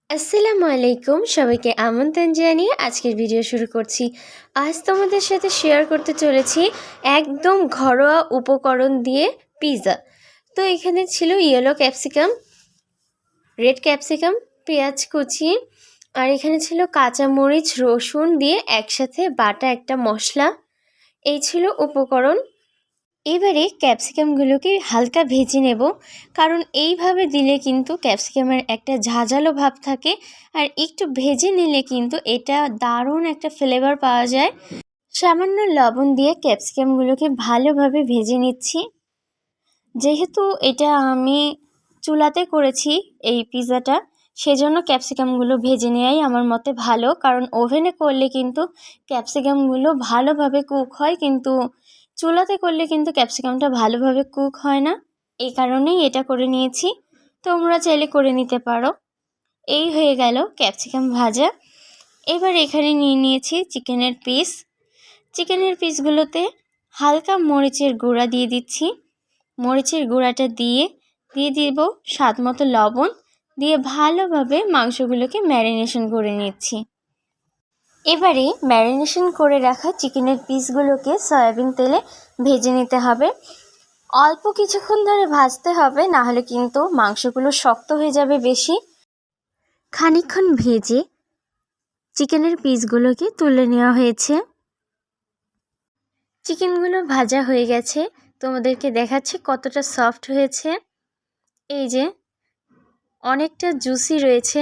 আসসালামু আলাইকুম, সবাইকে আমন্ত্রণ জানিয়ে আজকের ভিডিও শুরু করছি। আজ তোমাদের সাথে শেয়ার করতে চলেছি একদম ঘরোয়া উপকরণ দিয়ে পিৎজা। তো এখানে ছিল ইয়েলো ক্যাপসিকাম, রেড ক্যাপসিকাম, পেঁয়াজ কুচি, আর এখানে ছিল কাঁচামরিচ, রসুন দিয়ে একসাথে বাটা একটা মশলা। এই ছিল উপকরণ। এবারে ক্যাপসিকামগুলোকে হালকা ভেজে নেব, কারণ এইভাবে দিলে কিন্তু ক্যাপসিকামের একটা ঝাঁঝালো ভাব থাকে, আর একটু ভেজে নিলে কিন্তু এটা দারুণ একটা ফ্লেভার পাওয়া যায়। সামান্য লবণ দিয়ে ক্যাপসিকামগুলোকে ভালোভাবে ভেজে নিচ্ছি। যেহেতু এটা আমি চুলাতে করেছি এই পিৎজাটা, সেজন্য ক্যাপসিকামগুলো ভেজে নেওয়াই আমার মতে ভালো, কারণ ওভেনে করলে কিন্তু ক্যাপসিকামগুলো ভালোভাবে কুক হয়, কিন্তু চুলাতে করলে কিন্তু ক্যাপসিকামটা ভালোভাবে কুক হয় না। এই কারণেই এটা করে নিয়েছি, তোমরা চাইলে করে নিতে পারো। এই হয়ে গেল ক্যাপসিকাম ভাজা। এবার এখানে নিয়ে নিয়েছি চিকেনের পিস। চিকেনের পিসগুলোতে হালকা মরিচের গুঁড়া দিয়ে দিচ্ছি। মরিচের গুঁড়াটা দিয়ে দিব স্বাদ মতো লবণ, দিয়ে ভালোভাবে মাংসগুলোকে ম্যারিনেশন করে নিচ্ছি। এবারে ম্যারিনেশন করে রাখা চিকেনের পিসগুলোকে সয়াবিন তেলে ভেজে নিতে হবে। অল্প কিছুক্ষণ ধরে ভাজতে হবে, না হলে কিন্তু মাংসগুলো শক্ত হয়ে যাবে বেশি। খানিকক্ষণ ভেজে চিকেনের পিসগুলোকে তুলে নেওয়া হয়েছে। চিকেনগুলো ভাজা হয়ে গেছে, তোমাদেরকে দেখাচ্ছি কতটা সফট হয়েছে। এই যে অনেকটা জুসি রয়েছে।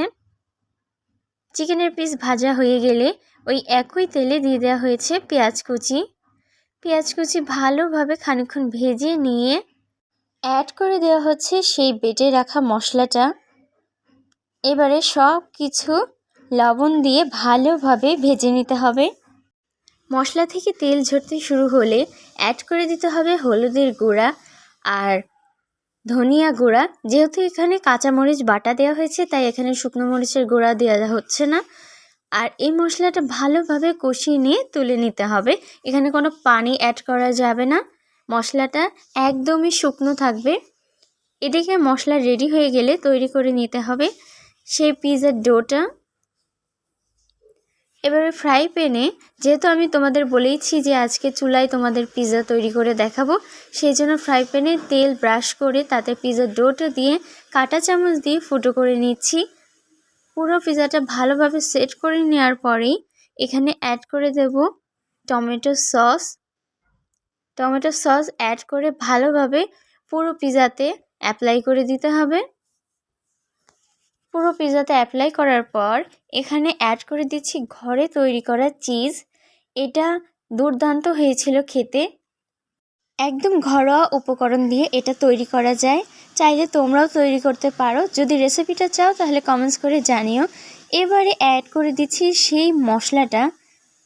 চিকেনের পিস ভাজা হয়ে গেলে ওই একই তেলে দিয়ে দেওয়া হয়েছে পেঁয়াজ কুচি। পেঁয়াজ কুচি ভালোভাবে খানিকক্ষণ ভেজে নিয়ে অ্যাড করে দেওয়া হচ্ছে সেই বেটে রাখা মশলাটা। এবারে সব কিছু লবণ দিয়ে ভালোভাবে ভেজে নিতে হবে। মশলা থেকে তেল ঝরতে শুরু হলে অ্যাড করে দিতে হবে হলুদের গুঁড়া আর ধনিয়া গুঁড়া। যেহেতু এখানে কাঁচামরিচ বাটা দেওয়া হয়েছে, তাই এখানে শুকনো মরিচের গুঁড়া দেওয়া হচ্ছে না। আর এই মশলাটা ভালোভাবে কষিয়ে নিয়ে তুলে নিতে হবে। এখানে কোনো পানি অ্যাড করা যাবে না, মশলাটা একদমই শুকনো থাকবে। এদিকে মশলা রেডি হয়ে গেলে তৈরি করে নিতে হবে সেই পিৎজার ডোটা। এবারে ফ্রাই প্যানে, যেহেতু আমি তোমাদের বলেইছি যে আজকে চুলায় তোমাদের পিৎজা তৈরি করে দেখাবো, সেই জন্য ফ্রাই প্যানে তেল ব্রাশ করে তাতে পিৎজার ডোটা দিয়ে কাঁটা চামচ দিয়ে ফুটো করে নিচ্ছি। পুরো পিৎজাটা ভালোভাবে সেট করে নেওয়ার পরেই এখানে অ্যাড করে দেব tomato sauce. Tomato sauce add করে ভালোভাবে পুরো পিৎজাতে অ্যাপ্লাই করে দিতে হবে। পুরো পিৎজাতে অ্যাপ্লাই করার পর এখানে অ্যাড করে দিচ্ছি ঘরে তৈরি করা চিজ। এটা দুর্দান্ত হয়েছিল খেতে। একদম ঘরোয়া উপকরণ দিয়ে এটা তৈরি করা যায়, চাইলে তোমরাও তৈরি করতে পারো। যদি রেসিপিটা চাও তাহলে কমেন্টস করে জানিও। এবারে অ্যাড করে দিচ্ছি সেই মশলাটা,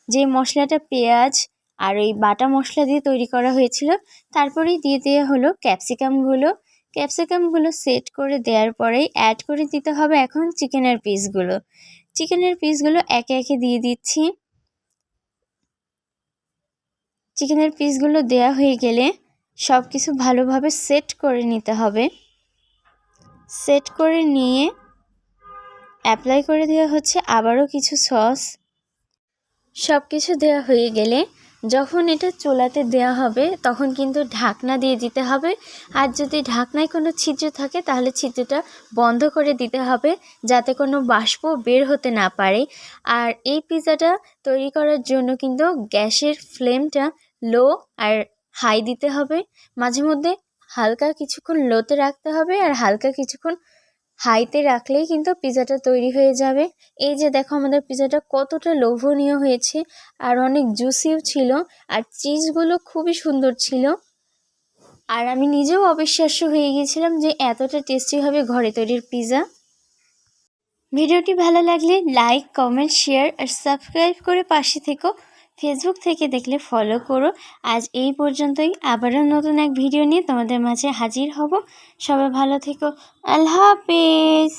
যে মশলাটা পেঁয়াজ আর ওই বাটা মশলা দিয়ে তৈরি করা হয়েছিল। তারপরেই দিয়ে দেওয়া হলো ক্যাপসিকামগুলো। ক্যাপসিকামগুলো সেট করে দেওয়ার পরেই অ্যাড করে দিতে হবে এখন চিকেনের পিসগুলো। চিকেনের পিসগুলো একে একে দিয়ে দিচ্ছি। চিকেনের পিসগুলো দেওয়া হয়ে গেলে সব কিছু ভালোভাবে সেট করে নিতে হবে। সেট করে নিয়ে অ্যাপ্লাই করে দেওয়া হচ্ছে আবারও কিছু সস। সব কিছু দেওয়া হয়ে গেলে যখন এটা চুলাতে দেওয়া হবে তখন কিন্তু ঢাকনা দিয়ে দিতে হবে। আর যদি ঢাকনায় কোনো ছিদ্র থাকে তাহলে ছিদ্রটা বন্ধ করে দিতে হবে, যাতে কোনো বাষ্প বের হতে না পারে। আর এই পিৎজাটা তৈরি করার জন্য কিন্তু গ্যাসের ফ্লেমটা লো আর হাই দিতে হবে। মাঝে মধ্যে হালকা কিছুক্ষণ লোতে রাখতে হবে, আর হালকা কিছুক্ষণ হাইতে রাখলেই কিন্তু পিৎজাটা তৈরি হয়ে যাবে। এই যে দেখো আমাদের পিৎজাটা কতটা লোভনীয় হয়েছে, আর অনেক জুসিও ছিল, আর চিজগুলো খুবই সুন্দর ছিল। আর আমি নিজেও অবিশ্বাস্য হয়ে গিয়েছিলাম যে এতটা টেস্টি হবে ঘরে তৈরির পিৎজা। ভিডিওটি ভালো লাগলে লাইক, কমেন্ট, শেয়ার আর সাবস্ক্রাইব করে পাশে থেকো। ফেসবুক থেকে দেখলে ফলো করো। আজ এই পর্যন্তই, আবারও নতুন এক ভিডিও নিয়ে তোমাদের মাঝে হাজির হব। সবাই ভালো থেকো। আল্লাহ হাফেজ।